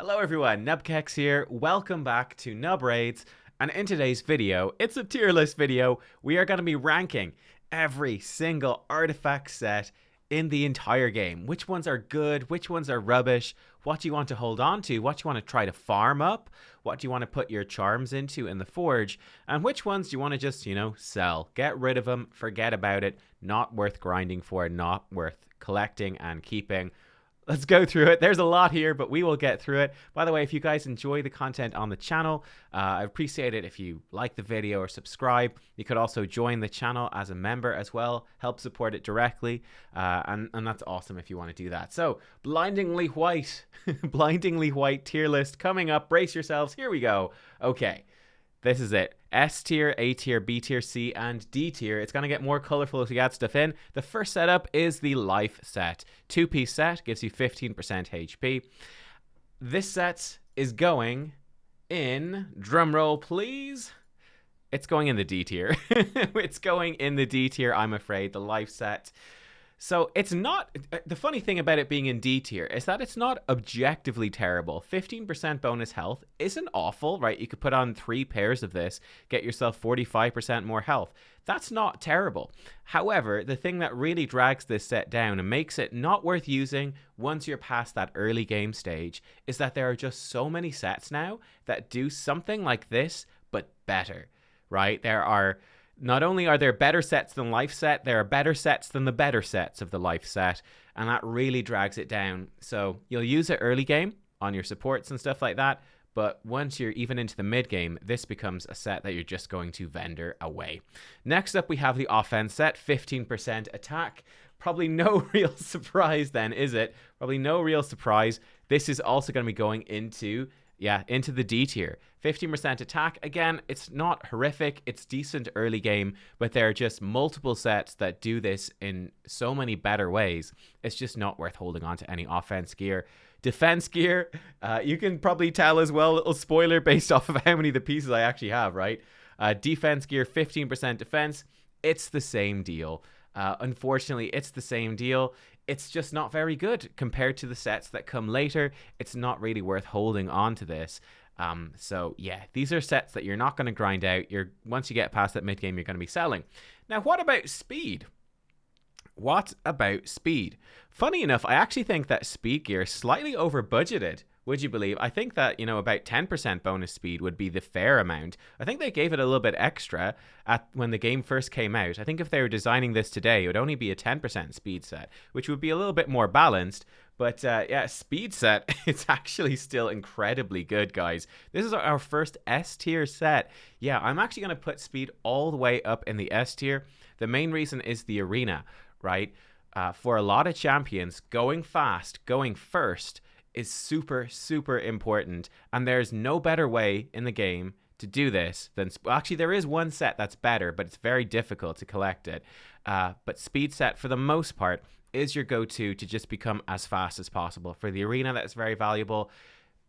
Hello everyone, nubkeks here. Welcome back to Nub Raids. And in today's video, it's a tier list video. We are going to be ranking every single artifact set in the entire game. Which ones are good? Which ones are rubbish? What do you want to hold on to? What do you want to try to farm up? What do you want to put your charms into in the forge? And which ones do you want to just, sell? Get rid of them, forget about it. Not worth grinding for, not worth collecting and keeping. Let's go through it. There's a lot here, but we will get through it. By the way, if you guys enjoy the content on the channel, I appreciate it if you like the video or subscribe. You could also join the channel as a member as well, help support it directly, and that's awesome if you want to do that. So, Blindingly White, Blindingly White tier list coming up. Brace yourselves. Here we go. Okay. This is it. S tier, A tier, B tier, C, and D tier. It's going to get more colorful as we add stuff in. The first setup is the life set. Two-piece set, gives you 15% HP. This set is going in, drumroll please, it's going in the D tier. It's going in the D tier, I'm afraid, the life set. So it's not, the funny thing about it being in D tier is that it's not objectively terrible. 15% bonus health isn't awful, right? You could put on 3 pairs of this, get yourself 45% more health. That's not terrible. However, the thing that really drags this set down and makes it not worth using once you're past that early game stage is that there are just so many sets now that do something like this, but better, right? Not only are there better sets than life set, there are better sets than the better sets of the life set, and that really drags it down. So you'll use it early game on your supports and stuff like that, but once you're even into the mid game, this becomes a set that you're just going to vendor away. Next up, we have the offense set, 15% attack. Probably no real surprise then, is it? Probably no real surprise. This is also going to be going into the D tier. 15% attack. Again, it's not horrific. It's decent early game, but there are just multiple sets that do this in so many better ways. It's just not worth holding on to any offense gear. Defense gear, you can probably tell as well, a little spoiler based off of how many of the pieces I actually have, right? Defense gear, 15% defense. It's the same deal. Unfortunately, it's the same deal. It's just not very good compared to the sets that come later. It's not really worth holding on to this. So yeah, these are sets that you're not going to grind out. Once you get past that mid game, you're going to be selling. Now, what about speed? What about speed? Funny enough, I actually think that speed gear is slightly over budgeted. Would you believe? I think that, about 10% bonus speed would be the fair amount. I think they gave it a little bit extra when the game first came out. I think if they were designing this today, it would only be a 10% speed set, which would be a little bit more balanced. But yeah, speed set, it's actually still incredibly good, guys. This is our first S tier set. Yeah, I'm actually going to put speed all the way up in the S tier. The main reason is the arena, right? For a lot of champions, going fast, going first, is super, super important, and there's no better way in the game to do this than, actually there is one set that's better, but it's very difficult to collect it, but speed set for the most part is your go-to to just become as fast as possible. For the arena, that's very valuable.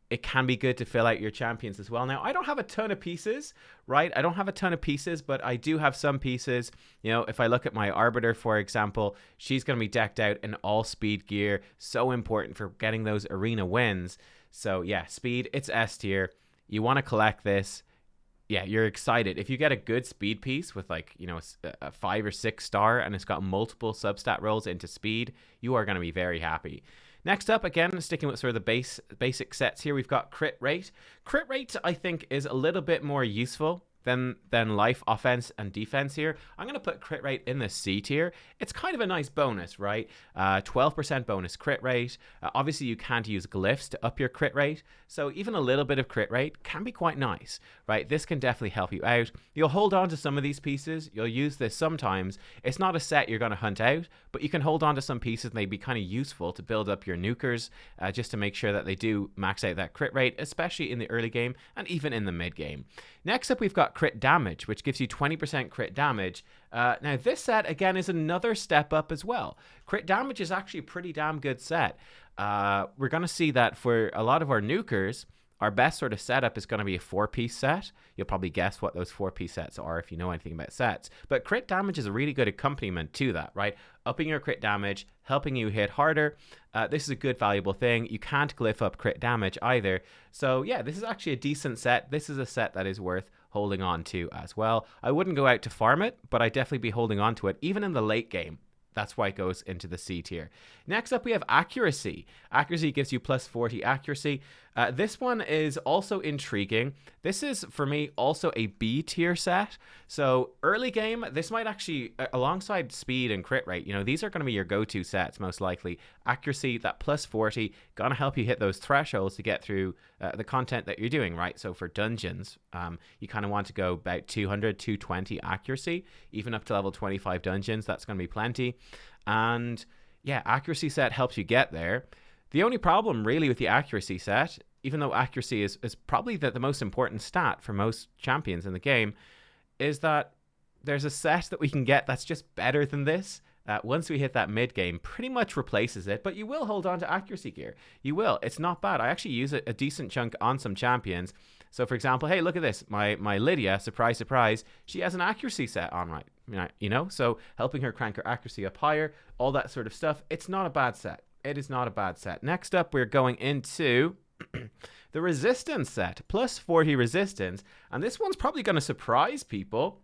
It can be good to fill out your champions as well. Now, I don't have a ton of pieces, right? I don't have a ton of pieces, but I do have some pieces. If I look at my Arbiter, for example, she's going to be decked out in all speed gear. So important for getting those arena wins. So yeah, speed, it's S tier. You want to collect this. Yeah, you're excited. If you get a good speed piece with a 5 or 6 star and it's got multiple substat rolls into speed, you are going to be very happy. Next up, again, sticking with sort of the basic sets here, we've got crit rate. Crit rate, I think, is a little bit more useful than life, offense, and defense here. I'm going to put crit rate in the C tier. It's kind of a nice bonus, right? 12% bonus crit rate. Obviously, you can't use glyphs to up your crit rate, so even a little bit of crit rate can be quite nice, right? This can definitely help you out. You'll hold on to some of these pieces. You'll use this sometimes. It's not a set you're going to hunt out, but you can hold on to some pieces and they'd be kind of useful to build up your nukers, just to make sure that they do max out that crit rate, especially in the early game and even in the mid game. Next up, we've got crit damage, which gives you 20% crit damage. Now, this set, again, is another step up as well. Crit damage is actually a pretty damn good set. We're going to see that for a lot of our nukers, our best sort of setup is going to be a 4-piece set. You'll probably guess what those 4-piece sets are if you know anything about sets. But crit damage is a really good accompaniment to that, right? Upping your crit damage, helping you hit harder. This is a good, valuable thing. You can't glyph up crit damage either. So yeah, this is actually a decent set. This is a set that is worth holding on to as well. I wouldn't go out to farm it, but I'd definitely be holding on to it, even in the late game. That's why it goes into the C tier. Next up, we have accuracy. Accuracy gives you plus 40 accuracy. This one is also intriguing. This is, for me, also a B tier set. So early game, this might actually, alongside speed and crit rate, these are going to be your go-to sets, most likely. Accuracy, that plus 40, going to help you hit those thresholds to get through the content that you're doing, right? So for dungeons, you kind of want to go about 200, 220 accuracy, even up to level 25 dungeons. That's going to be plenty. And yeah, accuracy set helps you get there. The only problem really with the accuracy set, even though accuracy is probably the most important stat for most champions in the game, is that there's a set that we can get that's just better than this. Once we hit that mid game, pretty much replaces it, but you will hold on to accuracy gear. You will. It's not bad. I actually use a decent chunk on some champions. So for example, hey, look at this. My Lydia, surprise, surprise, she has an accuracy set on, right? So helping her crank her accuracy up higher, all that sort of stuff. It's not a bad set. It is not a bad set. Next up, we're going into the resistance set, plus 40 resistance. And this one's probably going to surprise people.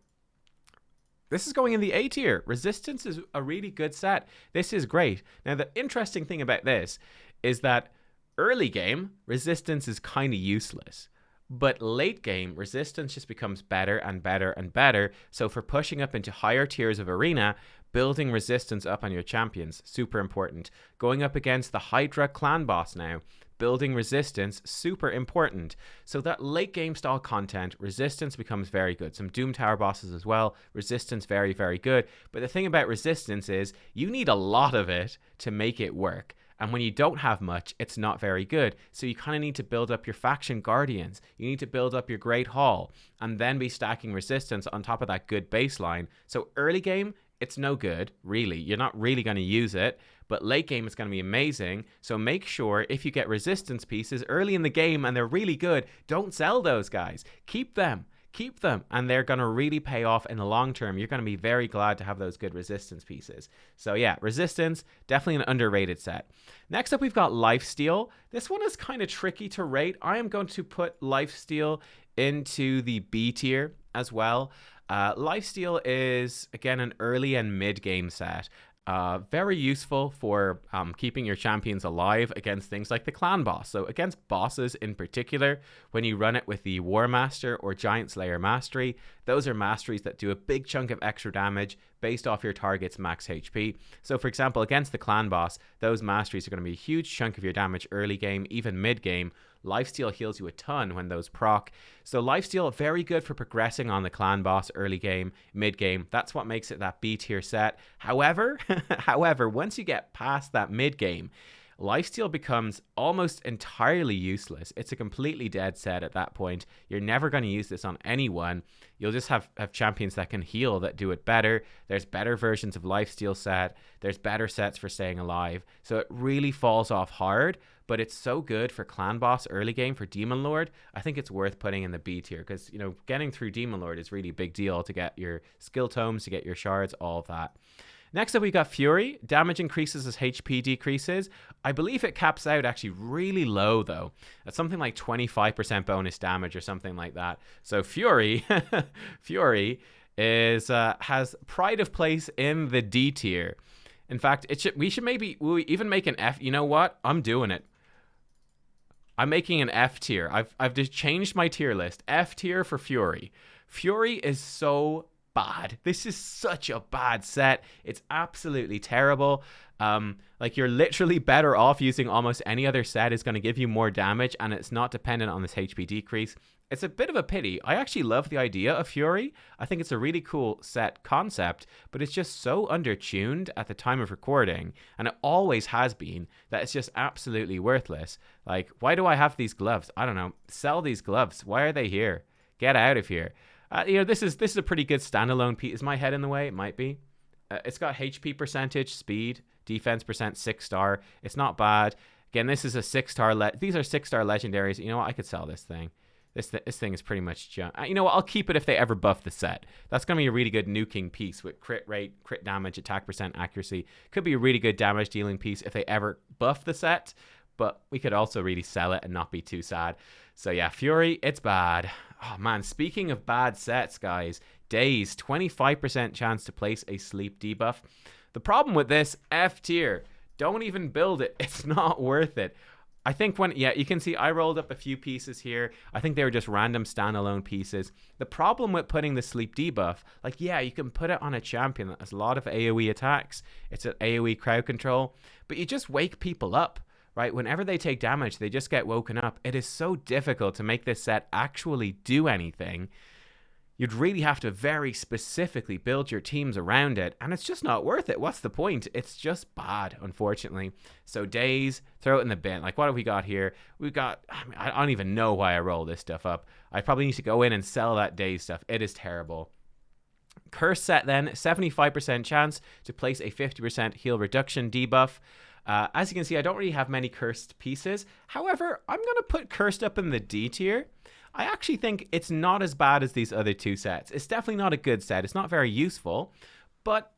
This is going in the A tier. Resistance is a really good set. This is great. Now, the interesting thing about this is that early game, resistance is kind of useless. But late game, resistance just becomes better and better and better. So for pushing up into higher tiers of arena, building resistance up on your champions, super important. Going up against the Hydra clan boss now, building resistance, super important. So that late game style content, resistance becomes very good. Some Doom Tower bosses as well, resistance very, very good. But the thing about resistance is you need a lot of it to make it work. And when you don't have much, it's not very good. So you kind of need to build up your faction guardians. You need to build up your Great Hall and then be stacking resistance on top of that good baseline. So early game, it's no good, really. You're not really going to use it. But late game, it's going to be amazing. So make sure if you get resistance pieces early in the game and they're really good, don't sell those guys. Keep them. Keep them, and they're going to really pay off in the long term. You're going to be very glad to have those good resistance pieces. So yeah, resistance, definitely an underrated set. Next up, we've got lifesteal. This one is kind of tricky to rate. I am going to put lifesteal into the B tier as well. Lifesteal is, again, an early and mid-game set. Very useful for keeping your champions alive against things like the clan boss. So against bosses in particular, when you run it with the War Master or Giant Slayer Mastery, those are masteries that do a big chunk of extra damage based off your target's max HP. So for example, against the clan boss, those masteries are going to be a huge chunk of your damage early game, even mid game. Lifesteal heals you a ton when those proc. So lifesteal, very good for progressing on the clan boss early game, mid game. That's what makes it that B tier set. However, once you get past that mid game, lifesteal becomes almost entirely useless. It's a completely dead set at that point. You're never going to use this on anyone. You'll just have champions that can heal that do it better. There's better versions of lifesteal set. There's better sets for staying alive. So it really falls off hard, but it's so good for clan boss early game for Demon Lord. I think it's worth putting in the B tier because, getting through Demon Lord is really a big deal to get your skill tomes, to get your shards, all of that. Next up, we got Fury. Damage increases as HP decreases. I believe it caps out actually really low, though. At something like 25% bonus damage or something like that. So Fury, is has pride of place in the D tier. In fact, we should even make an F. You know what? I'm doing it. I'm making an F tier. I've just changed my tier list. F tier for Fury. Fury is so bad. This is such a bad set. It's absolutely terrible. You're literally better off using almost any other set. Is going to give you more damage, and it's not dependent on this HP decrease. It's a bit of a pity. I actually love the idea of Fury. I think it's a really cool set concept, but it's just so undertuned at the time of recording, and it always has been, that it's just absolutely worthless. Like, why do I have these gloves? I don't know. Sell these gloves. Why are they here? Get out of here. This is a pretty good standalone piece. Is my head in the way? It might be. It's got HP percentage, speed, defense percent, 6-star. It's not bad. Again, this is a 6-star. These are 6-star legendaries. You know what? I could sell this thing. This thing is pretty much junk. You know what? I'll keep it if they ever buff the set. That's going to be a really good nuking piece with crit rate, crit damage, attack percent, accuracy. Could be a really good damage dealing piece if they ever buff the set. But we could also really sell it and not be too sad. So yeah, Fury, it's bad. Oh man, speaking of bad sets, guys. Daze, 25% chance to place a sleep debuff. The problem with this, F tier. Don't even build it. It's not worth it. I think you can see I rolled up a few pieces here. I think they were just random standalone pieces. The problem with putting the sleep debuff, you can put it on a champion that has a lot of AoE attacks. It's an AoE crowd control, but you just wake people up, right? Whenever they take damage, they just get woken up. It is so difficult to make this set actually do anything. You'd really have to very specifically build your teams around it, and it's just not worth it. What's the point? It's just bad, unfortunately. So Daze, throw it in the bin. What have we got here? We've got, I don't even know why I roll this stuff up. I probably need to go in and sell that Daze stuff. It is terrible. Curse set then, 75% chance to place a 50% heal reduction debuff. As you can see, I don't really have many cursed pieces. However, I'm going to put cursed up in the D tier. I actually think it's not as bad as these other two sets. It's definitely not a good set. It's not very useful, but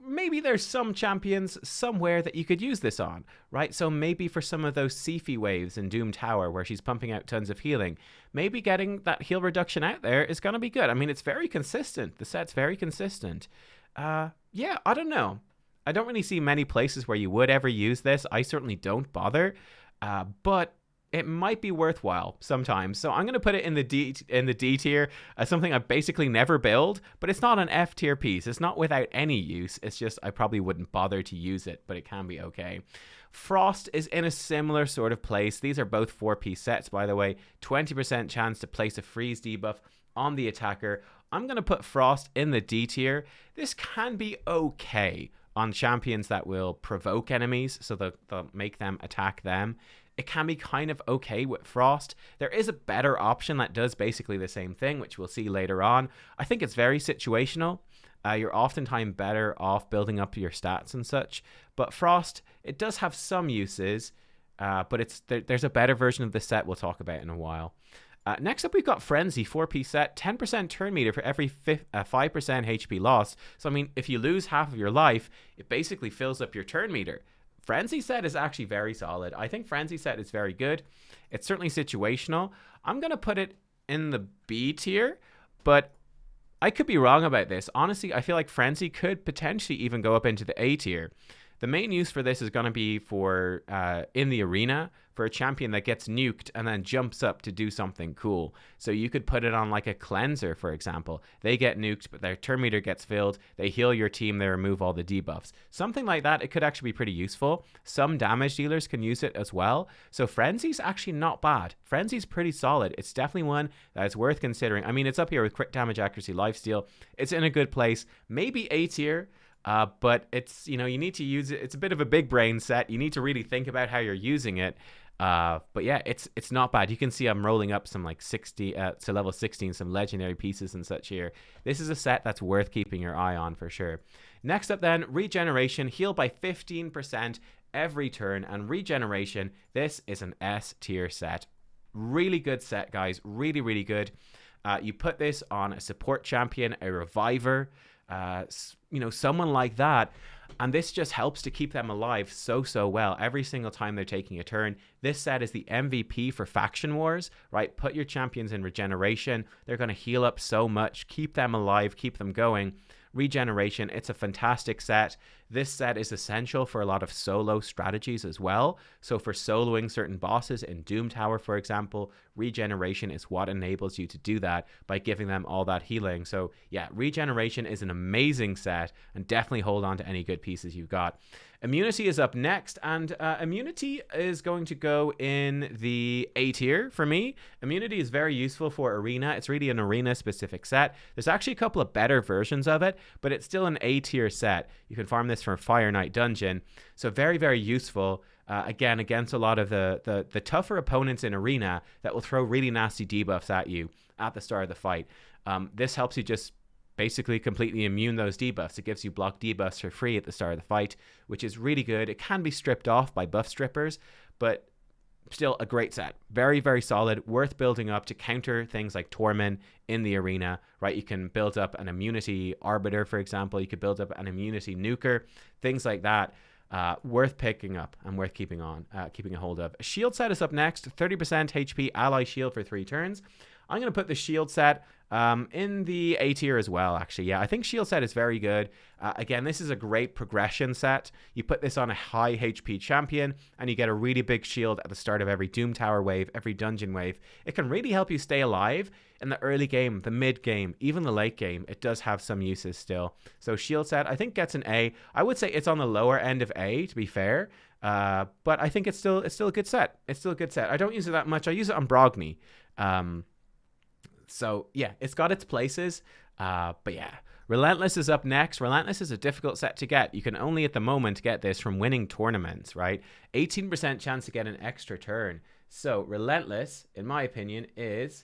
maybe there's some champions somewhere that you could use this on, right? So maybe for some of those Sifi waves in Doom Tower where she's pumping out tons of healing, maybe getting that heal reduction out there is going to be good. I mean, it's very consistent. The set's very consistent. I don't know. I don't really see many places where you would ever use this. I certainly don't bother, but it might be worthwhile sometimes. So I'm going to put it in the D tier as something I basically never build, but it's not an F tier piece. It's not without any use. It's just I probably wouldn't bother to use it, but it can be okay. Frost is in a similar sort of place. These are both 4-piece sets, by the way. 20% chance to place a freeze debuff on the attacker. I'm going to put Frost in the D tier. This can be okay on champions that will provoke enemies, so they'll make them attack them. It can be kind of okay with Frost. There is a better option that does basically the same thing, which we'll see later on. I think it's very situational. You're oftentimes better off building up your stats and such. But Frost, it does have some uses, but there's a better version of the set we'll talk about in a while. Next up, we've got Frenzy, 4-piece set, 10% turn meter for every 5% HP lost. So, I mean, if you lose half of your life, it basically fills up your turn meter. Frenzy set is actually very solid. I think Frenzy set is very good. It's certainly situational. I'm going to put it in the B tier, but I could be wrong about this. Honestly, I feel like Frenzy could potentially even go up into the A tier. The main use for this is going to be for in the arena for a champion that gets nuked and then jumps up to do something cool. So you could put it on like a cleanser, for example. They get nuked, but their turn meter gets filled. They heal your team. They remove all the debuffs. Something like that, it could actually be pretty useful. Some damage dealers can use it as well. So Frenzy's actually not bad. Frenzy's pretty solid. It's definitely one that is worth considering. I mean, it's up here with crit damage, accuracy, lifesteal. It's in a good place. Maybe A tier. But it's, you need to use it. It's a bit of a big brain set. You need to really think about how you're using it. But yeah, it's not bad. You can see I'm rolling up some like 60 to level 16, some legendary pieces and such here. This is a set that's worth keeping your eye on for sure. Next up then, regeneration, heal by 15% every turn, and regeneration. This is an S tier set. Really good set, guys. Really, really good. You put this on a support champion, a reviver, someone like that, and this just helps to keep them alive so well every single time they're taking a turn. This set is the MVP for faction wars, right? Put your champions in regeneration. They're going to heal up so much, keep them alive, keep them going. Regeneration, it's a fantastic set. This set is essential for a lot of solo strategies as well. So for soloing certain bosses in Doom Tower, for example, regeneration is what enables you to do that by giving them all that healing. So yeah, regeneration is an amazing set, and definitely hold on to any good pieces you've got. Immunity is up next, and immunity is going to go in the A tier for me. Immunity is very useful for arena. It's really an arena specific set. There's actually a couple of better versions of it, but it's still an A tier set. You can farm this from Fire Knight Dungeon. So very, very useful. Again, against a lot of the tougher opponents in arena that will throw really nasty debuffs at you at the start of the fight. This helps you just basically completely immune those debuffs. It gives you block debuffs for free at the start of the fight, which is really good. It can be stripped off by buff strippers, but still a great set. Very, very solid, worth building up to counter things like Torment in the arena, right? You can build up an immunity Arbiter, for example. You could build up an immunity Nuker, things like that. Worth picking up and worth keeping a hold of. A shield set is up next. 30% HP ally shield for 3 turns. I'm going to put the shield set in the A tier as well, actually. Yeah, I think shield set is very good. Again, this is a great progression set. You put this on a high HP champion, and you get a really big shield at the start of every Doom Tower wave, every dungeon wave. It can really help you stay alive in the early game, the mid game, even the late game. It does have some uses still. So shield set, I think, gets an A. I would say it's on the lower end of A, to be fair. But I think it's still a good set. It's still a good set. I don't use it that much. I use it on Brogni. So yeah, it's got its places. But yeah, Relentless is up next. Relentless is a difficult set to get. You can only at the moment get this from winning tournaments, right? 18% chance to get an extra turn. So Relentless, in my opinion, is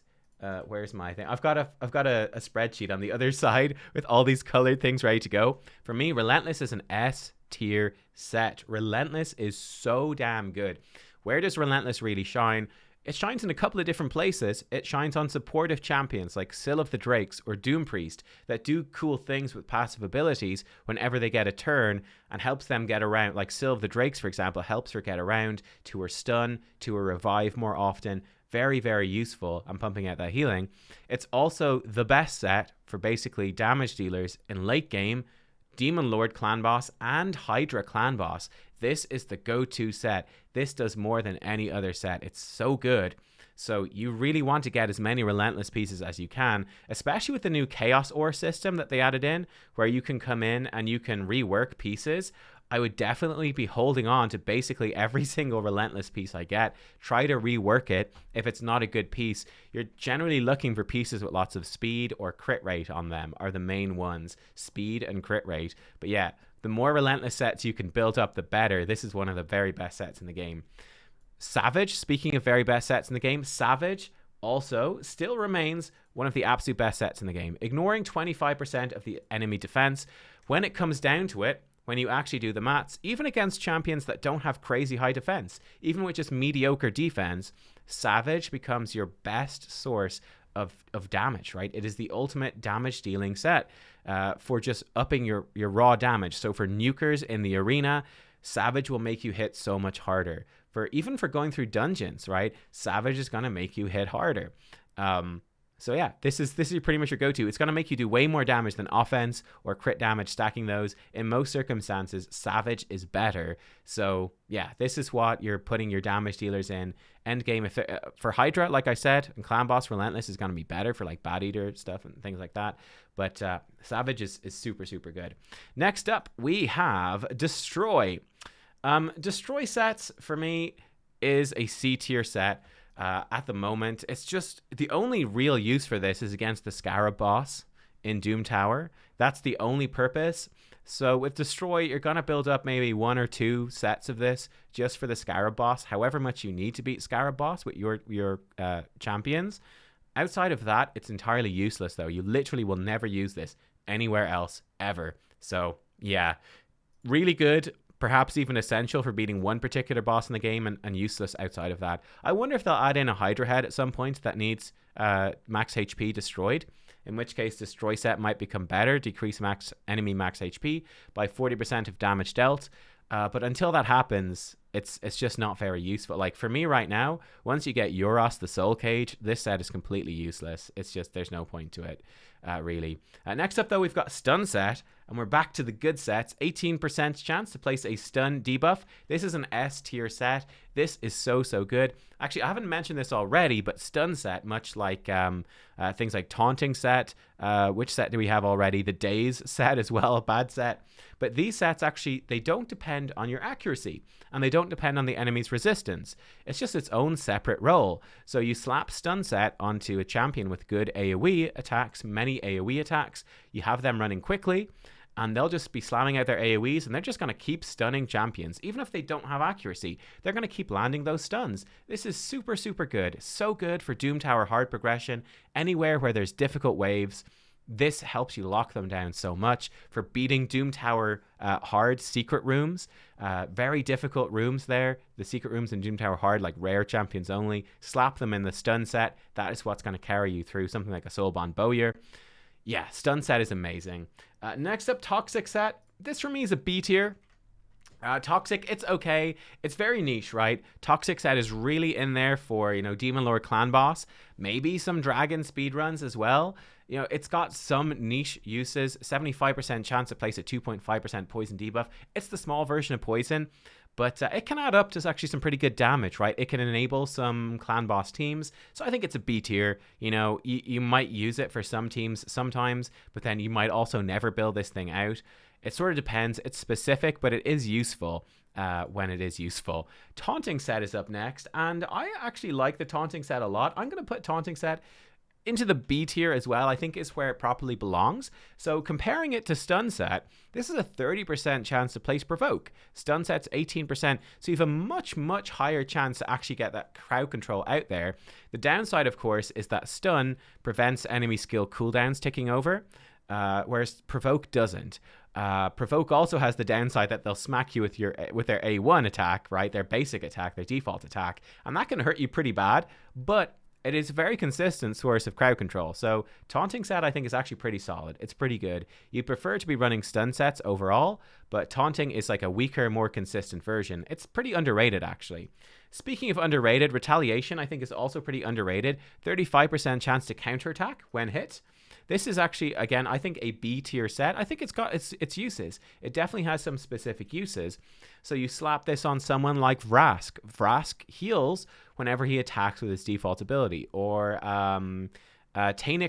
where's my thing? I've got a spreadsheet on the other side with all these colored things ready to go. For me, Relentless is an S tier set. Relentless is so damn good. Where does Relentless really shine? It shines in a couple of different places. It shines on supportive champions like Syl of the Drakes or Doom Priest that do cool things with passive abilities whenever they get a turn and helps them get around. Like Syl of the Drakes, for example, helps her get around to her stun, to her revive more often. Very, very useful. I'm pumping out that healing. It's also the best set for basically damage dealers in late game, Demon Lord clan boss, and Hydra clan boss. This is the go-to set. This does more than any other set. It's so good. So you really want to get as many Relentless pieces as you can, especially with the new Chaos Ore system that they added in, where you can come in and you can rework pieces. I would definitely be holding on to basically every single Relentless piece I get. Try to rework it. If it's not a good piece, you're generally looking for pieces with lots of speed or crit rate on them are the main ones. Speed and crit rate. But yeah, the more Relentless sets you can build up, the better. This is one of the very best sets in the game. Savage, speaking of very best sets in the game, Savage also still remains one of the absolute best sets in the game. Ignoring 25% of the enemy defense, when it comes down to it, when you actually do the maths, even against champions that don't have crazy high defense, even with just mediocre defense, Savage becomes your best source of damage, right? It is the ultimate damage dealing set for just upping your raw damage. So for nukers in the arena, Savage will make you hit so much harder. Even for going through dungeons, right? Savage is going to make you hit harder. So yeah, this is pretty much your go-to. It's going to make you do way more damage than offense or crit damage stacking those. In most circumstances, Savage is better. So yeah, this is what you're putting your damage dealers in. Endgame, for Hydra, like I said, and Clan Boss, Relentless is going to be better for like Bad Eater stuff and things like that. But Savage is super, super good. Next up, we have Destroy. Destroy sets, for me, is a C tier set. At the moment, it's just the only real use for this is against the Scarab boss in Doom Tower. That's the only purpose. So with Destroy, you're going to build up maybe 1 or 2 sets of this just for the Scarab boss, however much you need to beat Scarab boss with your champions. Outside of that, it's entirely useless, though. You literally will never use this anywhere else, ever. So yeah, really good. Perhaps even essential for beating one particular boss in the game and useless outside of that. I wonder if they'll add in a Hydra head at some point that needs max HP destroyed, in which case Destroy set might become better, decrease enemy max HP by 40% of damage dealt. But until that happens, it's just not very useful. Like for me right now, once you get Euros the Soul Cage, this set is completely useless. It's just, there's no point to it, really. Next up though, we've got Stun set, and we're back to the good sets. 18% chance to place a stun debuff. This is an S tier set. This is so good. Actually, I haven't mentioned this already, but stun set, much like things like taunting set, which set do we have already? The daze set as well, a bad set. But these sets actually, they don't depend on your accuracy, and they don't depend on the enemy's resistance. It's just its own separate role. So you slap stun set onto a champion with good AoE attacks, many AoE attacks. You have them running quickly, and they'll just be slamming out their AoEs, and they're just going to keep stunning champions. Even if they don't have accuracy, they're going to keep landing those stuns. This is super good. So good for Doom Tower hard progression. Anywhere where there's difficult waves, this helps you lock them down so much for beating Doom Tower hard secret rooms. Very difficult rooms there. The secret rooms in Doom Tower hard, like rare champions only. Slap them in the stun set. That is what's going to carry you through something like a Soulbond Bowyer. Yeah, stun set is amazing. Next up, Toxic set. This for me is a B tier. Toxic, it's okay. It's very niche, right? Toxic set is really in there for, Demon Lord Clan Boss. Maybe some Dragon speedruns as well. It's got some niche uses. 75% chance to place a 2.5% poison debuff. It's the small version of poison, but it can add up to actually some pretty good damage, right? It can enable some Clan Boss teams. So I think it's a B tier. You might use it for some teams sometimes, but then you might also never build this thing out. It sort of depends. It's specific, but it is useful when it is useful. Taunting set is up next, and I actually like the Taunting set a lot. I'm going to put Taunting set into the B tier as well. I think is where it properly belongs. So comparing it to Stun set, this is a 30% chance to place Provoke. Stun set's 18%, so you have a much, much higher chance to actually get that crowd control out there. The downside, of course, is that Stun prevents enemy skill cooldowns ticking over, whereas Provoke doesn't. Provoke also has the downside that they'll smack you with their A1 attack, right? Their basic attack, their default attack, and that can hurt you pretty bad, but it is a very consistent source of crowd control. So Taunting set, I think, is actually pretty solid. It's pretty good. You prefer to be running stun sets overall, but Taunting is like a weaker, more consistent version. It's pretty underrated, actually. Speaking of underrated, Retaliation, I think, is also pretty underrated. 35% chance to counterattack when hit. This is actually, again, I think a B tier set. I think it's got its uses. It definitely has some specific uses. So you slap this on someone like Vrask. Vrask heals whenever he attacks with his default ability. Or Tanix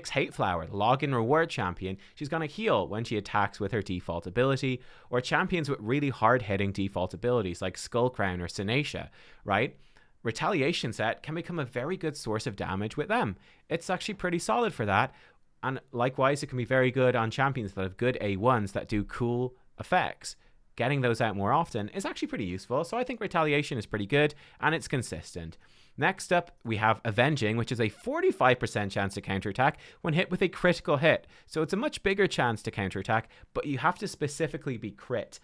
Hateflower, login reward champion. She's going to heal when she attacks with her default ability. Or champions with really hard-hitting default abilities like Skullcrown or Sinacia, right? Retaliation set can become a very good source of damage with them. It's actually pretty solid for that. And likewise, it can be very good on champions that have good A1s that do cool effects. Getting those out more often is actually pretty useful. So I think Retaliation is pretty good and it's consistent. Next up, we have Avenging, which is a 45% chance to counterattack when hit with a critical hit. So it's a much bigger chance to counterattack, but you have to specifically be crit.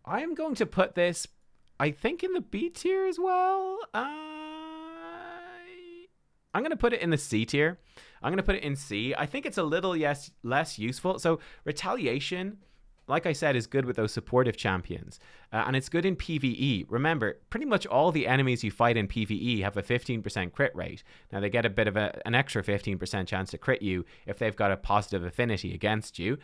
I am going to put this, I think, in the B tier as well. I'm going to put it in the C tier. I'm going to put it in C. I think it's a little less useful. So Retaliation, like I said, is good with those supportive champions. And it's good in PvE. Remember, pretty much all the enemies you fight in PvE have a 15% crit rate. Now, they get a bit of an extra 15% chance to crit you if they've got a positive affinity against you.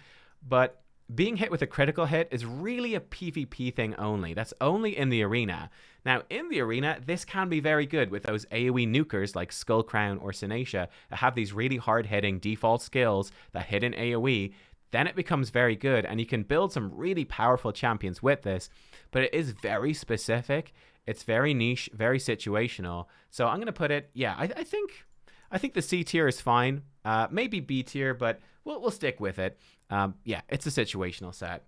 But being hit with a critical hit is really a PvP thing only. That's only in the arena. Now, in the arena, this can be very good with those AoE nukers like Skullcrown or Sinacia that have these really hard-hitting default skills that hit in AoE. Then it becomes very good, and you can build some really powerful champions with this, but it is very specific. It's very niche, very situational. So I'm going to put it, yeah, I think the C tier is fine. Maybe B tier, but we'll stick with it. Yeah, it's a situational set.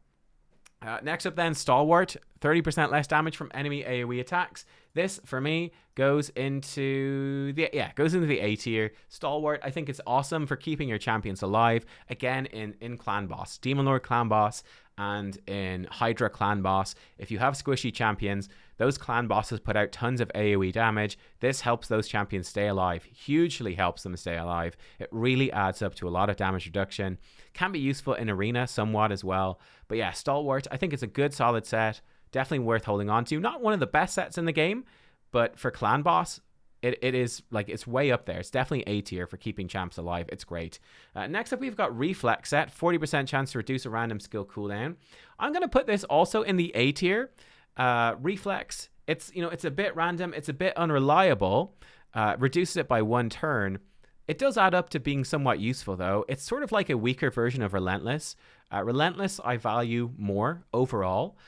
Next up then, Stalwart, 30% less damage from enemy AoE attacks. This, for me, goes into the A tier. Stalwart, I think it's awesome for keeping your champions alive. Again, in Clan Boss, Demon Lord Clan Boss, and in Hydra Clan Boss. If you have squishy champions, those Clan Bosses put out tons of AoE damage. This helps those champions stay alive. Hugely helps them stay alive. It really adds up to a lot of damage reduction. Can be useful in Arena somewhat as well. But yeah, Stalwart, I think it's a good solid set. Definitely worth holding on to. Not one of the best sets in the game, but for Clan Boss, it is like, it's way up there. It's definitely A tier for keeping champs alive. It's great. Next up, we've got Reflex set, 40% chance to reduce a random skill cooldown. I'm going to put this also in the A tier. Reflex, it's a bit random. It's a bit unreliable. Reduces it by 1 turn. It does add up to being somewhat useful, though. It's sort of like a weaker version of Relentless. Relentless, I value more overall.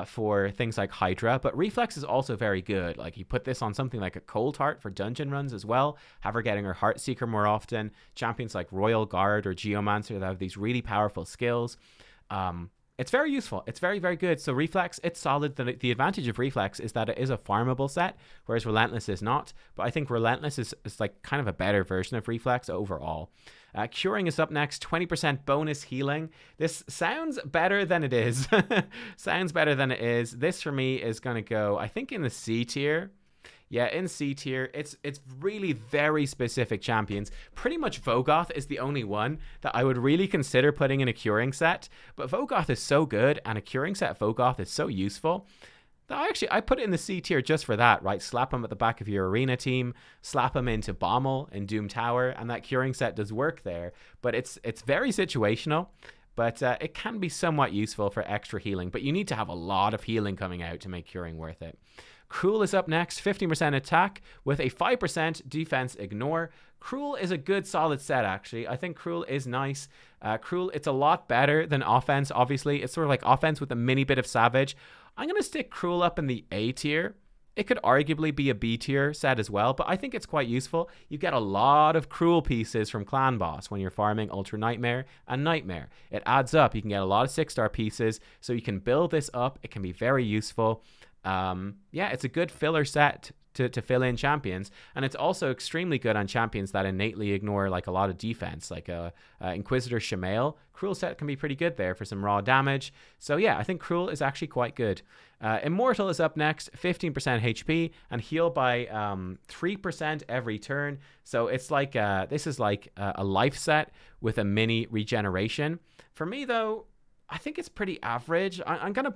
For things like Hydra, but Reflex is also very good. Like, you put this on something like a Cold Heart for dungeon runs as well, have her getting her Heartseeker more often, champions like Royal Guard or Geomancer that have these really powerful skills. It's very useful. It's very, very good. So Reflex, it's solid. The advantage of Reflex is that it is a farmable set, whereas Relentless is not. But I think Relentless is like kind of a better version of Reflex overall. Curing is up next, 20% bonus healing. This sounds better than it is. Sounds better than it is. This for me is going to go, I think, in the C tier. Yeah, in C tier, it's really very specific champions. Pretty much Vogoth is the only one that I would really consider putting in a curing set. But Vogoth is so good, and a curing set Vogoth is so useful that I put it in the C tier just for that, right? Slap him at the back of your arena team, slap him into Bommel in Doom Tower, and that curing set does work there. But it's very situational. But it can be somewhat useful for extra healing. But you need to have a lot of healing coming out to make curing worth it. Cruel is up next, 15% attack with a 5% defense ignore. Cruel is a good solid set, actually. I think Cruel is nice. Cruel, it's a lot better than offense, obviously. It's sort of like offense with a mini bit of savage. I'm going to stick Cruel up in the A tier. It could arguably be a B tier set as well, but I think it's quite useful. You get a lot of Cruel pieces from Clan Boss when you're farming Ultra Nightmare and Nightmare. It adds up. You can get a lot of 6-star pieces, so you can build this up. It can be very useful. Yeah, it's a good filler set to fill in champions, and it's also extremely good on champions that innately ignore like a lot of defense, like Inquisitor Shamail. Cruel set can be pretty good there for some raw damage. So yeah, I think Cruel is actually quite good. Immortal is up next, 15% HP and heal by 3% every turn. So it's like this is like a life set with a mini regeneration. For me though, I think it's pretty average. I'm gonna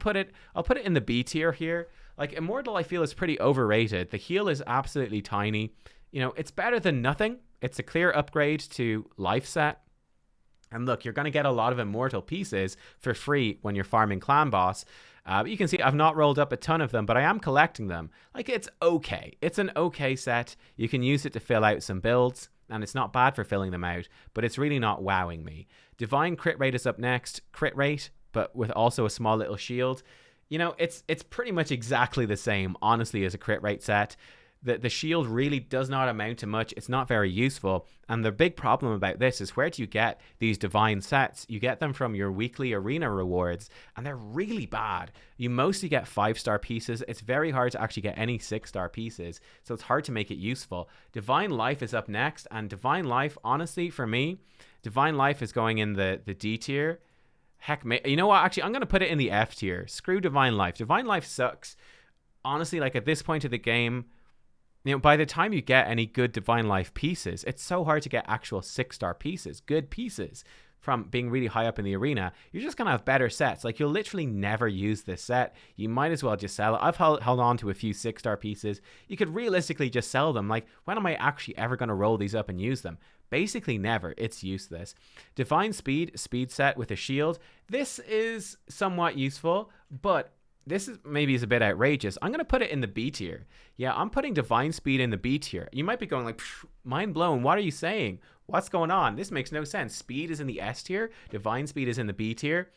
I'll put it in the B tier here. Like Immortal, I feel is pretty overrated. The heal is absolutely tiny. You know, it's better than nothing. It's a clear upgrade to life set. And look, you're gonna get a lot of Immortal pieces for free when you're farming Clan Boss. But you can see I've not rolled up a ton of them, but I am collecting them. Like, it's okay. It's an okay set. You can use it to fill out some builds, and it's not bad for filling them out, but it's really not wowing me. Divine crit rate is up next. Crit rate, but with also a small little shield. You know, it's pretty much exactly the same, honestly, as a crit rate set. The shield really does not amount to much. It's not very useful. And the big problem about this is, where do you get these divine sets? You get them from your weekly arena rewards, and they're really bad. You mostly get 5-star pieces. It's very hard to actually get any 6-star pieces, so it's hard to make it useful. Divine Life is up next, and Divine Life, honestly, for me, Divine Life is going in the D tier. Heck, you know what? Actually, I'm going to put it in the F tier. Screw Divine Life. Divine Life sucks. Honestly, like at this point of the game, you know, by the time you get any good Divine Life pieces, it's so hard to get actual 6-star pieces, good pieces, from being really high up in the arena. You're just going to have better sets. Like, you'll literally never use this set. You might as well just sell it. I've held on to a few 6-star pieces. You could realistically just sell them. Like, when am I actually ever going to roll these up and use them? Basically never. It's useless. Divine Speed set with a shield. This is somewhat useful, but this is maybe is a bit outrageous. I'm going to put it in the B tier. Yeah, I'm putting Divine Speed in the B tier. You might be going like, mind blown. What are you saying? What's going on? This makes no sense. Speed is in the S tier. Divine Speed is in the B tier.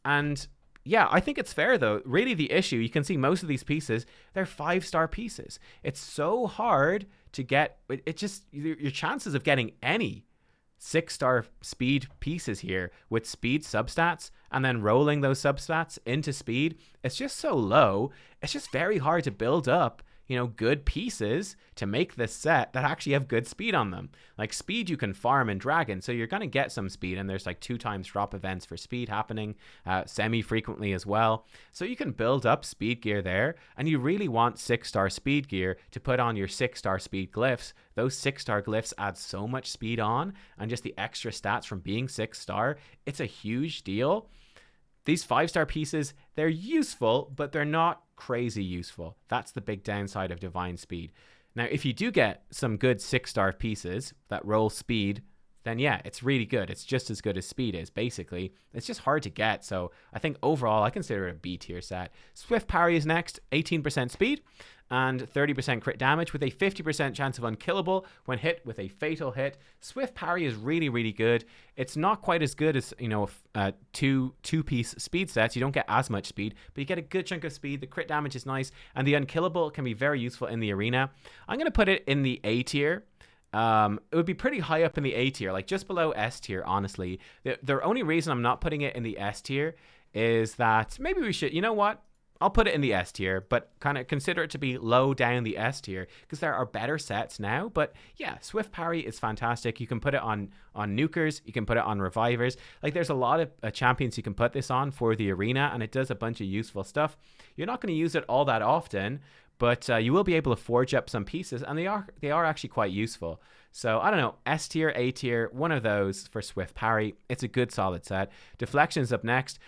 And yeah, I think it's fair though. Really the issue, you can see most of these pieces, they're 5-star pieces. It's so hard to get, it just, your chances of getting any 6-star speed pieces here with speed substats and then rolling those substats into speed, it's just so low. It's just very hard to build up, you know, good pieces to make this set that actually have good speed on them. Like speed you can farm in Dragon, so you're going to get some speed, and there's like 2 times drop events for speed happening semi-frequently as well. So you can build up speed gear there, and you really want 6-star speed gear to put on your 6-star speed glyphs. Those 6-star glyphs add so much speed on, and just the extra stats from being 6-star, it's a huge deal. These 5-star pieces, they're useful, but they're not crazy useful. That's the big downside of Divine Speed. Now, if you do get some good 6-star pieces that roll speed, then yeah, it's really good. It's just as good as speed is, basically. It's just hard to get, so I think overall I consider it a B tier set. Swift Parry is next, 18% speed and 30% crit damage with a 50% chance of unkillable when hit with a fatal hit. Swift Parry is really, really good. It's not quite as good as, you know, two-piece speed sets. You don't get as much speed, but you get a good chunk of speed. The crit damage is nice, and the unkillable can be very useful in the arena. I'm going to put it in the A tier. It would be pretty high up in the A tier, like just below S tier, honestly. The only reason I'm not putting it in the S tier is that maybe we should, you know what? I'll put it in the S tier, but kind of consider it to be low down the S tier because there are better sets now. But yeah, Swift Parry is fantastic. You can put it on nukers, you can put it on revivers. Like there's a lot of champions you can put this on for the arena, and it does a bunch of useful stuff. You're not going to use it all that often, but you will be able to forge up some pieces, and they are actually quite useful. So I don't know, S tier, A tier, one of those for Swift Parry. It's a good solid set. Deflection's up next.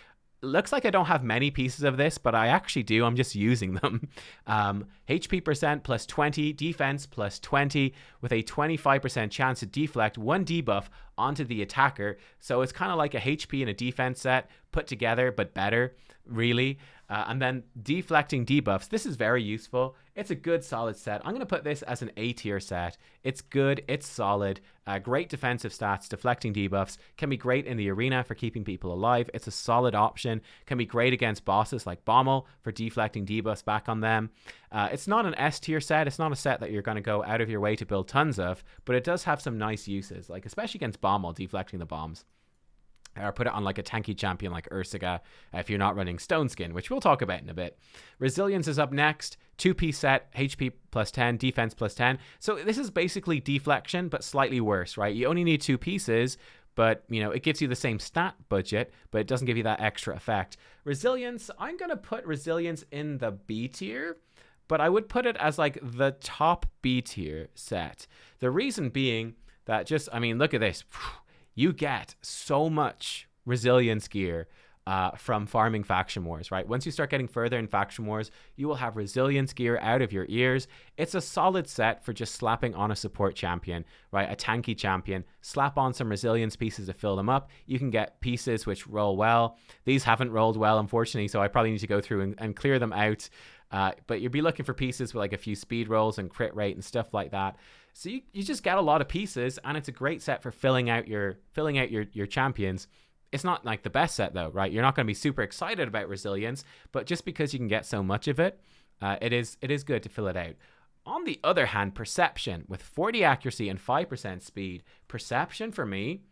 Looks like I don't have many pieces of this, but I actually do. I'm just using them. HP percent plus 20, defense plus 20, with a 25% chance to deflect one debuff onto the attacker. So it's kind of like a HP and a defense set put together, but better, really. And then deflecting debuffs. This is very useful. It's a good solid set. I'm going to put this as an A tier set. It's good. It's solid. Great defensive stats. Deflecting debuffs can be great in the arena for keeping people alive. It's a solid option. Can be great against bosses like Bommel for deflecting debuffs back on them. It's not an S tier set. It's not a set that you're going to go out of your way to build tons of, but it does have some nice uses, like especially against Bommel, deflecting the bombs. Or put it on like a tanky champion like Ursaga if you're not running Stone Skin, which we'll talk about in a bit. Resilience is up next. 2-piece set, HP plus 10, defense plus 10. So this is basically deflection, but slightly worse, right? You only need 2 pieces, but you know it gives you the same stat budget, but it doesn't give you that extra effect. Resilience, I'm going to put Resilience in the B tier, but I would put it as like the top B tier set. The reason being that just, I mean, look at this. You get so much resilience gear from farming Faction Wars, right? Once you start getting further in Faction Wars, you will have resilience gear out of your ears. It's a solid set for just slapping on a support champion, right? A tanky champion. Slap on some resilience pieces to fill them up. You can get pieces which roll well. These haven't rolled well, unfortunately, so I probably need to go through and clear them out. But you'll be looking for pieces with like a few speed rolls and crit rate and stuff like that. So you just get a lot of pieces, and it's a great set for filling out your champions. It's not like the best set though, right? You're not going to be super excited about resilience, but just because you can get so much of it, it is good to fill it out. On the other hand, perception with 40 accuracy and 5% speed. Perception for me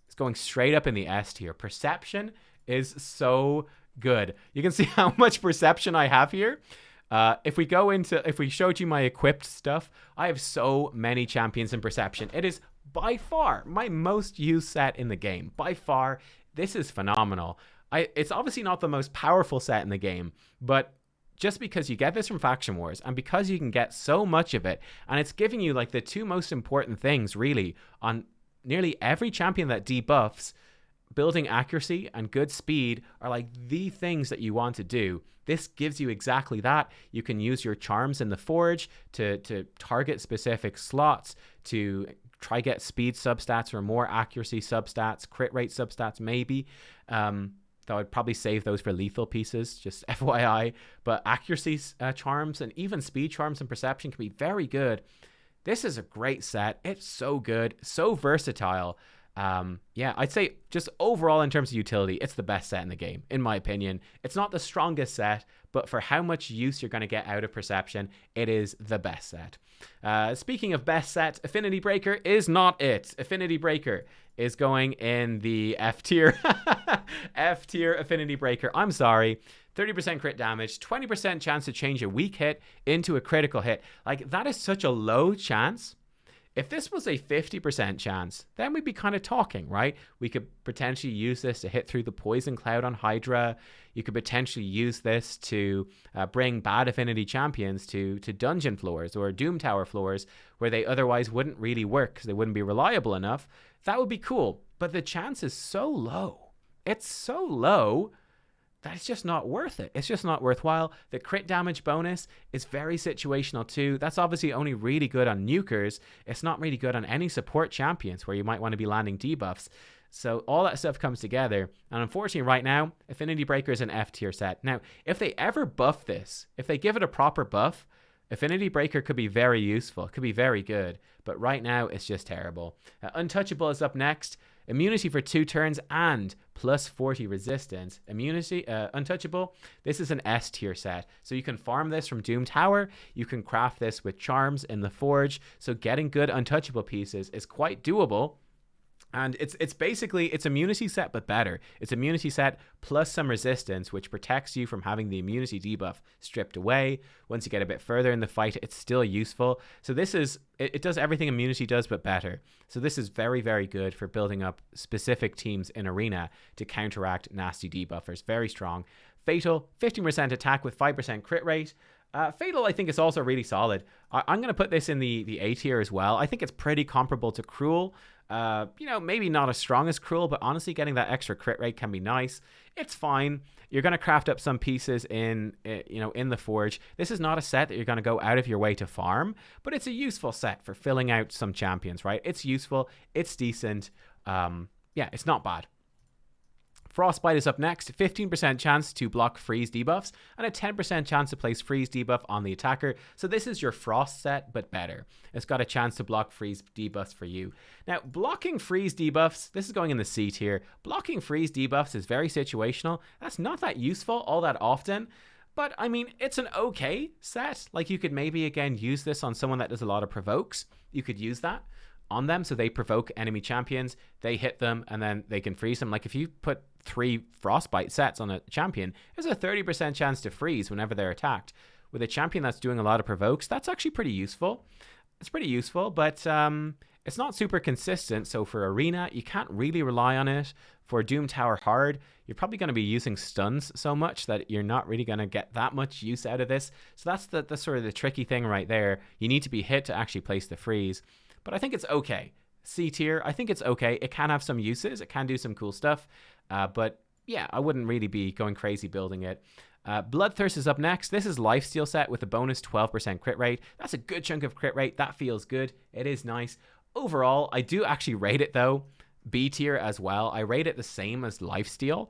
is going straight up in the S tier. Perception is so good. You can see how much perception I have here. If we showed you my equipped stuff, I have so many champions in perception. It is by far my most used set in the game. By far, this is phenomenal. It's obviously not the most powerful set in the game, but just because you get this from Faction Wars and because you can get so much of it, and it's giving you like the 2 most important things really on nearly every champion that debuffs, building accuracy and good speed are like the things that you want to do. This gives you exactly that. You can use your charms in the forge to target specific slots, to try get speed substats or more accuracy substats, crit rate substats maybe. Though I'd probably save those for lethal pieces, just FYI. But accuracy charms and even speed charms and perception can be very good. This is a great set. It's so good, so versatile. Yeah, I'd say just overall in terms of utility, it's the best set in the game, in my opinion. It's not the strongest set, but for how much use you're going to get out of perception, it is the best set. Speaking of best set, Affinity Breaker is not it. Affinity Breaker is going in the F tier. F tier Affinity Breaker. I'm sorry. 30% crit damage, 20% chance to change a weak hit into a critical hit. Like, that is such a low chance. If this was a 50% chance, then we'd be kind of talking, right? We could potentially use this to hit through the poison cloud on Hydra. You could potentially use this to bring bad affinity champions to dungeon floors or Doom Tower floors where they otherwise wouldn't really work because they wouldn't be reliable enough. That would be cool, but the chance is so low. It's so low that it's just not worth it. It's just not worthwhile. The crit damage bonus is very situational too. That's obviously only really good on nukers. It's not really good on any support champions where you might want to be landing debuffs. So all that stuff comes together. And unfortunately right now, Affinity Breaker is an F tier set. Now, if they ever buff this, if they give it a proper buff, Affinity Breaker could be very useful. It could be very good. But right now, it's just terrible. Untouchable is up next. Immunity for 2 turns and plus 40 resistance. Immunity, Untouchable, this is an S tier set. So you can farm this from Doom Tower. You can craft this with charms in the Forge. So getting good Untouchable pieces is quite doable. And it's basically it's immunity set but better. It's immunity set plus some resistance, which protects you from having the immunity debuff stripped away. Once you get a bit further in the fight, it's still useful. So this is it does everything immunity does but better. So this is very, very good for building up specific teams in arena to counteract nasty debuffers. Very strong. Fatal, 15% attack with 5% crit rate. Fatal, I think, is also really solid. I'm going to put this in the A tier as well. I think it's pretty comparable to Cruel. Maybe not as strong as Cruel, but honestly, getting that extra crit rate can be nice. It's fine. You're going to craft up some pieces in the Forge. This is not a set that you're going to go out of your way to farm, but it's a useful set for filling out some champions, right? It's useful. It's decent. It's not bad. Frostbite is up next, 15% chance to block freeze debuffs and a 10% chance to place freeze debuff on the attacker. So this is your Frost set, but better. It's got a chance to block freeze debuffs for you. Now, blocking freeze debuffs, this is going in the C tier. Blocking freeze debuffs is very situational. That's not that useful all that often. But, I mean, it's an okay set. Like, you could maybe, again, use this on someone that does a lot of provokes. You could use that on them, so they provoke enemy champions, they hit them, and then they can freeze them. Like, if you put 3 Frostbite sets on a champion, there's a 30% chance to freeze whenever they're attacked. With a champion that's doing a lot of provokes, that's actually pretty useful. It's pretty useful, but it's not super consistent. So for Arena, you can't really rely on it. For Doom Tower Hard, you're probably going to be using stuns so much that you're not really going to get that much use out of this. So that's the sort of the tricky thing right there. You need to be hit to actually place the freeze. But I think it's okay. C tier, I think it's okay. It can have some uses. It can do some cool stuff. But yeah, I wouldn't really be going crazy building it. Bloodthirst is up next. This is lifesteal set with a bonus 12% crit rate. That's a good chunk of crit rate. That feels good. It is nice. Overall, I do actually rate it though. B tier as well. I rate it the same as lifesteal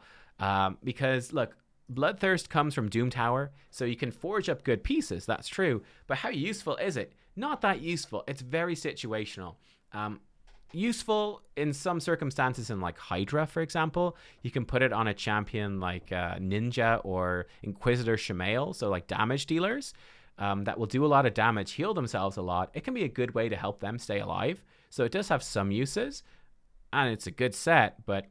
because look, Bloodthirst comes from Doom Tower, so you can forge up good pieces. That's true. But how useful is it? Not that useful. It's very situational. Useful in some circumstances in like Hydra, for example. You can put it on a champion like Ninja or Inquisitor Shamael, so like damage dealers that will do a lot of damage, heal themselves a lot. It can be a good way to help them stay alive. So it does have some uses, and it's a good set, but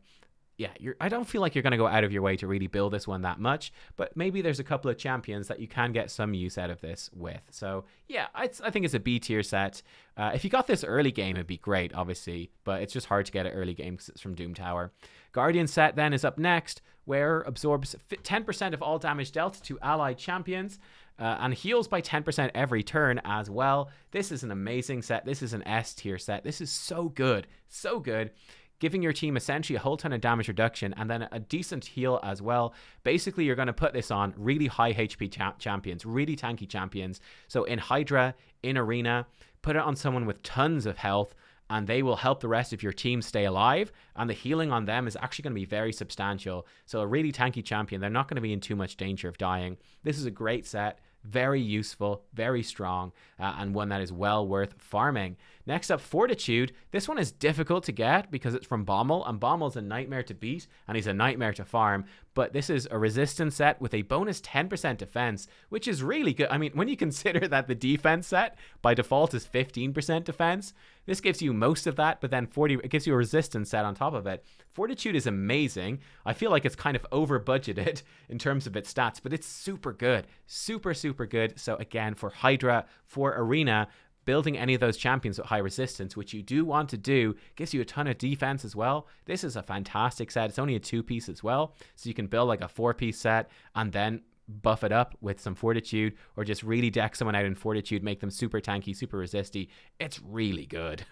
yeah, I don't feel like you're going to go out of your way to really build this one that much, but maybe there's a couple of champions that you can get some use out of this with. So yeah, I think it's a B tier set. If you got this early game, it'd be great, obviously, but it's just hard to get it early game because it's from Doom Tower. Guardian set then is up next, where absorbs 10% of all damage dealt to allied champions. And heals by 10% every turn as well. This is an amazing set. This is an S tier set. This is so good. So good. Giving your team essentially a whole ton of damage reduction and then a decent heal as well. Basically, you're going to put this on really high HP champions, really tanky champions. So in Hydra, in Arena, put it on someone with tons of health, and they will help the rest of your team stay alive. And the healing on them is actually going to be very substantial. So a really tanky champion, they're not going to be in too much danger of dying. This is a great set. Very useful, very strong, and one that is well worth farming. Next up, Fortitude. This one is difficult to get because it's from Bommel, and Bommel's a nightmare to beat, and he's a nightmare to farm. But this is a resistance set with a bonus 10% defense, which is really good. I mean, when you consider that the defense set by default is 15% defense, this gives you most of that, but then it gives you a resistance set on top of it. Fortitude is amazing. I feel like it's kind of over budgeted in terms of its stats, but it's super good. Super, super good. So again, for Hydra, for Arena, building any of those champions with high resistance, which you do want to do, gives you a ton of defense as well. This is a fantastic set. It's only a 2-piece as well, so you can build like a 4-piece set and then buff it up with some Fortitude, or just really deck someone out in Fortitude, make them super tanky, super resisty. It's really good.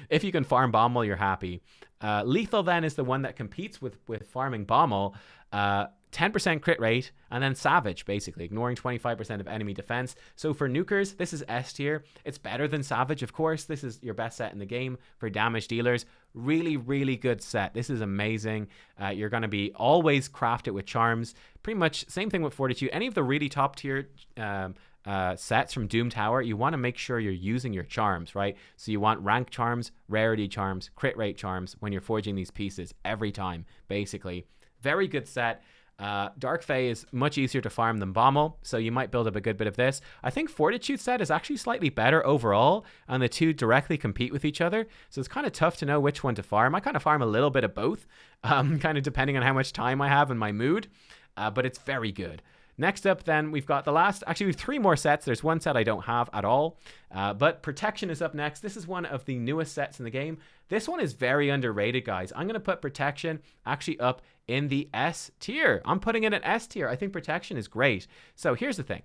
If you can farm Bommel, you're happy. Lethal then is the one that competes with farming Bommel. 10% crit rate, and then Savage, basically, ignoring 25% of enemy defense. So for nukers, this is S tier. It's better than Savage, of course. This is your best set in the game for damage dealers. Really, really good set. This is amazing. You're going to be always craft it with charms. Pretty much same thing with Fortitude. Any of the really top tier sets from Doom Tower, you want to make sure you're using your charms, right? So you want rank charms, rarity charms, crit rate charms when you're forging these pieces every time, basically. Very good set. Dark Fae is much easier to farm than Bommel, so you might build up a good bit of this. I think Fortitude set is actually slightly better overall, and the two directly compete with each other, so it's kind of tough to know which one to farm. I kind of farm a little bit of both, kind of depending on how much time I have and my mood, but it's very good. Next up, then, we've got we have 3 more sets. There's one set I don't have at all, but Protection is up next. This is one of the newest sets in the game. This one is very underrated, guys. I'm going to put Protection actually up in the S tier. I'm putting it in S tier. I think Protection is great. So here's the thing.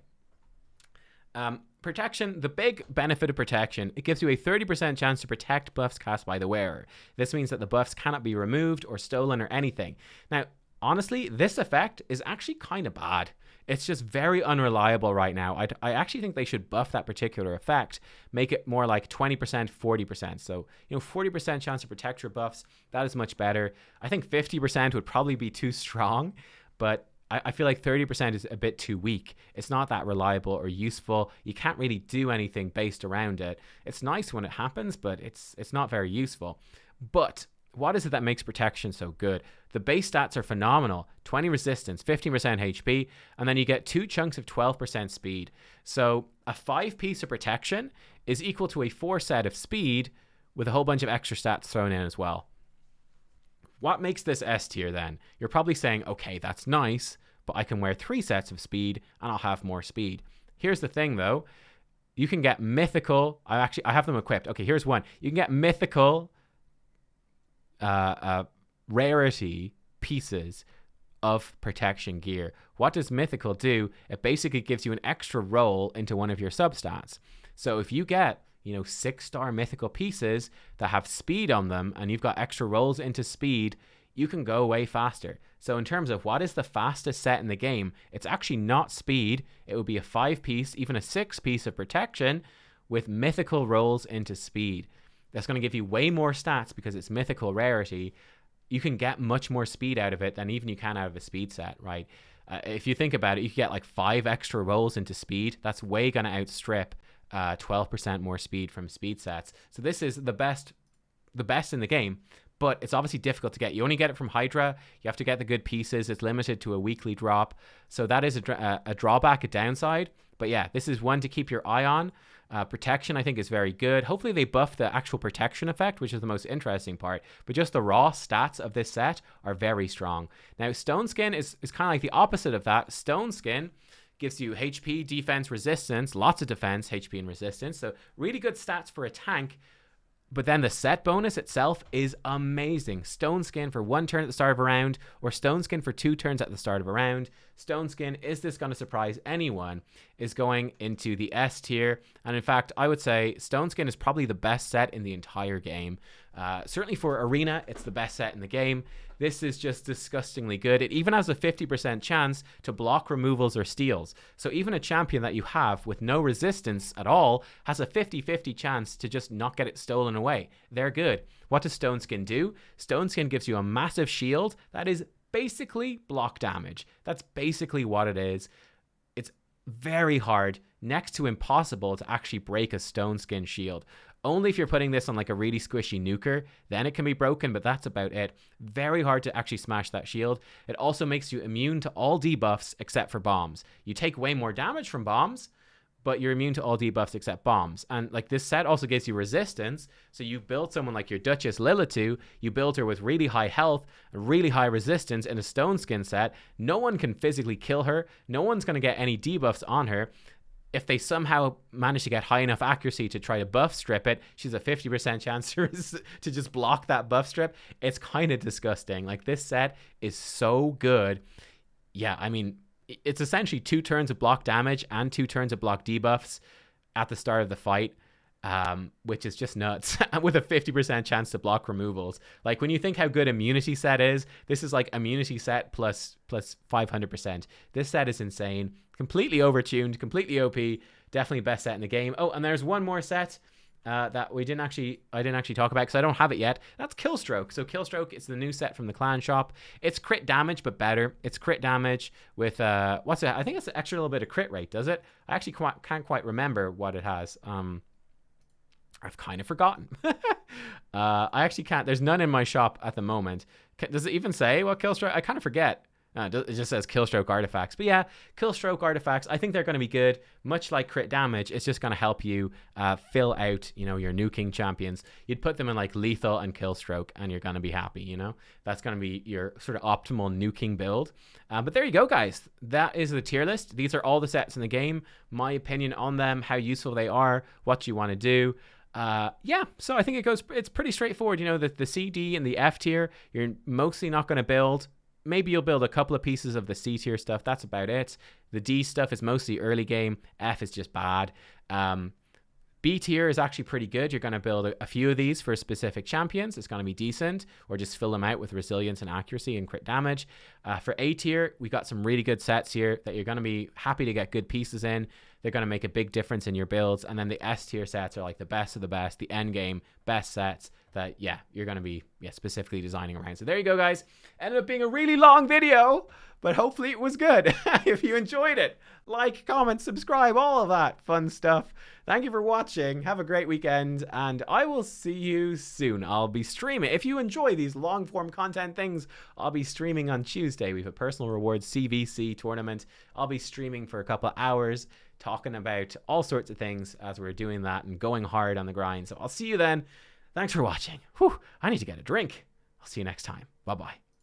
Protection, the big benefit of Protection, it gives you a 30% chance to protect buffs cast by the wearer. This means that the buffs cannot be removed or stolen or anything. Now, honestly, this effect is actually kind of bad. It's just very unreliable right now. I actually think they should buff that particular effect, make it more like 20%, 40%. So, 40% chance to protect your buffs, that is much better. I think 50% would probably be too strong, but I feel like 30% is a bit too weak. It's not that reliable or useful. You can't really do anything based around it. It's nice when it happens, but it's not very useful. But what is it that makes Protection so good? The base stats are phenomenal. 20 resistance, 15% HP, and then you get 2 chunks of 12% speed. So a 5 piece of Protection is equal to a 4 set of speed with a whole bunch of extra stats thrown in as well. What makes this S tier then? You're probably saying, okay, that's nice, but I can wear 3 sets of speed and I'll have more speed. Here's the thing though. You can get mythical. I have them equipped. Okay, here's one. You can get mythical rarity pieces of Protection gear. What does mythical do? It basically gives you an extra roll into one of your substats. So if you get 6-star mythical pieces that have speed on them and you've got extra rolls into speed, you can go way faster. So in terms of what is the fastest set in the game, it's actually not speed. It would be a 5 piece, even a 6 piece of Protection with mythical rolls into speed. That's going to give you way more stats because it's mythical rarity. You can get much more speed out of it than even you can out of a speed set, right? If you think about it, you can get like 5 extra rolls into speed. That's way going to outstrip 12% more speed from speed sets. So this is the best in the game, but it's obviously difficult to get. You only get it from Hydra. You have to get the good pieces. It's limited to a weekly drop. So that is a drawback, a downside. But yeah, this is one to keep your eye on. Protection, I think, is very good. Hopefully they buff the actual Protection effect, which is the most interesting part. But just the raw stats of this set are very strong. Now, Stone Skin is kind of like the opposite of that. Stone Skin gives you HP, defense, resistance, lots of defense, HP, and resistance. So really good stats for a tank. But then the set bonus itself is amazing. Stone Skin for 1 turn at the start of a round, or Stone Skin for 2 turns at the start of a round. Stone Skin, is this going to surprise anyone, is going into the S tier. And in fact, I would say Stone Skin is probably the best set in the entire game. Certainly for Arena, it's the best set in the game. This is just disgustingly good. It even has a 50% chance to block removals or steals. So even a champion that you have with no resistance at all has a 50-50 chance to just not get it stolen away. They're good. What does Stone Skin do? Stone Skin gives you a massive shield that is basically block damage. That's basically what it is. It's very hard, next to impossible, to actually break a Stone Skin shield. Only if you're putting this on like a really squishy nuker, then it can be broken, but that's about it. Very hard to actually smash that shield. It also makes you immune to all debuffs except for bombs. You take way more damage from bombs, but you're immune to all debuffs except bombs. And like this set also gives you resistance. So you build someone like your Duchess Lilitu, you build her with really high health, really high resistance in a Stone Skin set. No one can physically kill her. No one's going to get any debuffs on her. If they somehow manage to get high enough accuracy to try to buff strip it, she's a 50% chance to just block that buff strip. It's kind of disgusting. Like, this set is so good. Yeah, I mean, it's essentially 2 turns of block damage and 2 turns of block debuffs at the start of the fight, which is just nuts, with a 50% chance to block removals. Like, when you think how good immunity set is, this is like immunity set plus 500%. This set is insane. Completely overtuned, completely OP, definitely best set in the game. Oh, and there's one more set that I didn't actually talk about because I don't have it yet. That's Killstroke. So Killstroke is the new set from the clan shop. It's crit damage, but better. It's crit damage with what's it? I think it's an extra little bit of crit rate. Does it? I actually can't quite remember what it has. I've kind of forgotten. I actually can't. There's none in my shop at the moment. Does it even say what Killstroke? I kind of forget. It just says Killstroke artifacts. But yeah, Killstroke artifacts, I think they're going to be good. Much like crit damage, it's just going to help you fill out, your nuking champions. You'd put them in like lethal and Killstroke, and you're going to be happy, That's going to be your sort of optimal nuking build. But there you go, guys. That is the tier list. These are all the sets in the game. My opinion on them, how useful they are, what you want to do. Yeah, so I think it's pretty straightforward. The C, D, and the F tier, you're mostly not going to build. Maybe you'll build a couple of pieces of the C tier stuff. That's about it. The D stuff is mostly early game. F is just bad. B tier is actually pretty good. You're going to build a few of these for specific champions. It's going to be decent, or just fill them out with resilience and accuracy and crit damage. For A tier, we got some really good sets here that you're going to be happy to get good pieces in. They're going to make a big difference in your builds. And then the S tier sets are like the best of the best, the end game best sets that, you're going to be specifically designing around. So there you go, guys. Ended up being a really long video, but hopefully it was good. If you enjoyed it, like, comment, subscribe, all of that fun stuff. Thank you for watching. Have a great weekend, and I will see you soon. I'll be streaming. If you enjoy these long form content things, I'll be streaming on Tuesday. We have a personal rewards CVC tournament. I'll be streaming for a couple of hours, talking about all sorts of things as we're doing that and going hard on the grind. So I'll see you then. Thanks for watching. Whew, I need to get a drink. I'll see you next time. Bye-bye.